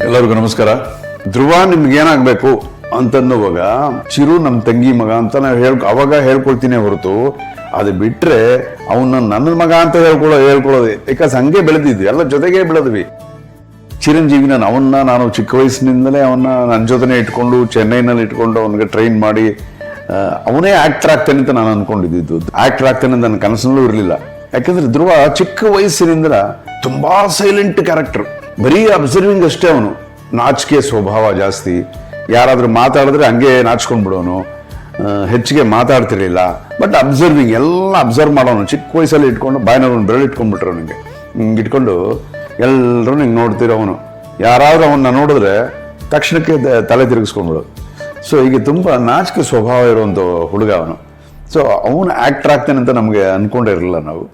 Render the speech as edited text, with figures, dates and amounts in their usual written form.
ಎಲ್ಲರಿಗೂ ನಮಸ್ಕಾರ. ಧ್ರುವ ನಿಮ್ಗೆ ಏನಾಗಬೇಕು ಅಂತನ್ನುವಾಗ ಚಿರು ನಮ್ಮ ತಂಗಿ ಮಗ ಅಂತ ನಾವು ಅವಾಗ ಹೇಳ್ಕೊಳ್ತೀನಿ ಹೊರತು ಅದು ಬಿಟ್ರೆ ಅವನ್ನ ನನ್ನ ಮಗ ಅಂತ ಹೇಳ್ಕೊಳ್ಳೋದು ಯಾಕಂದ್ರೆ ಹಂಗೆ ಬೆಳೆದಿದ್ವಿ, ಎಲ್ಲ ಜೊತೆಗೆ ಬೆಳೆದ್ವಿ. ಚಿರಂಜೀವಿ ನಾನು ಚಿಕ್ಕ ವಯಸ್ಸಿನಿಂದಲೇ ಅವನ್ನ ನನ್ನ ಜೊತೆನೆ ಇಟ್ಕೊಂಡು ಚೆನ್ನೈನಲ್ಲಿ ಇಟ್ಕೊಂಡು ಅವನಿಗೆ ಟ್ರೈನ್ ಮಾಡಿ ಅವನೇ ಆಕ್ಟರ್ ಆಗ್ತಾನೆ ಅಂತ ನಾನು ಅನ್ಕೊಂಡಿದ್ದು. ಆಕ್ಟರ್ ಆಗ್ತಾನೆ ಅಂತ ನನ್ನ ಕನಸಿನಲ್ಲೂ ಇರಲಿಲ್ಲ. ಯಾಕಂದ್ರೆ ಧ್ರುವ ಚಿಕ್ಕ ವಯಸ್ಸಿನಿಂದ ತುಂಬಾ ಸೈಲೆಂಟ್ ಕ್ಯಾರೆಕ್ಟರ್, ಬರೀ ಅಬ್ಸರ್ವಿಂಗ್ ಅಷ್ಟೇ. ಅವನು ನಾಚಿಕೆ ಸ್ವಭಾವ ಜಾಸ್ತಿ, ಯಾರಾದ್ರೂ ಮಾತಾಡಿದ್ರೆ ಹಂಗೆ ನಾಚ್ಕೊಂಡ್ಬಿಡೋನು, ಹೆಚ್ಚಿಗೆ ಮಾತಾಡ್ತಿರ್ಲಿಲ್ಲ. ಬಟ್ ಅಬ್ಸರ್ವಿಂಗ್, ಎಲ್ಲ ಅಬ್ಸರ್ವ್ ಮಾಡೋನು. ಚಿಕ್ಕ ವಯಸ್ಸಲ್ಲಿ ಇಟ್ಕೊಂಡು ಬಾಯಿನಲ್ಲಿ ಒಂದು ಬೆರಳು ಇಟ್ಕೊಂಡ್ಬಿಟ್ರು ನನಗೆ, ಹಿಂಗೆ ಇಟ್ಕೊಂಡು ಎಲ್ಲರೂ ಹಿಂಗೆ ನೋಡ್ತಿರೋವನು. ಯಾರಾದ್ರೂ ಅವನ್ನ ನೋಡಿದ್ರೆ ತಕ್ಷಣಕ್ಕೆ ತಲೆ ತಿರುಗಿಸ್ಕೊಂಡ್ಬಿಡೋದು. ಸೊ ಹೀಗೆ ತುಂಬ ನಾಚಿಕೆ ಸ್ವಭಾವ ಇರುವಂಥ ಹುಡುಗ ಅವನು. ಸೊ ಅವನು ಆಕ್ಟರ್ ಆಗ್ತಾನೆ ಅಂತ ನಮಗೆ ಅನ್ಕೊಂಡಿರಲಿಲ್ಲ ನಾವು.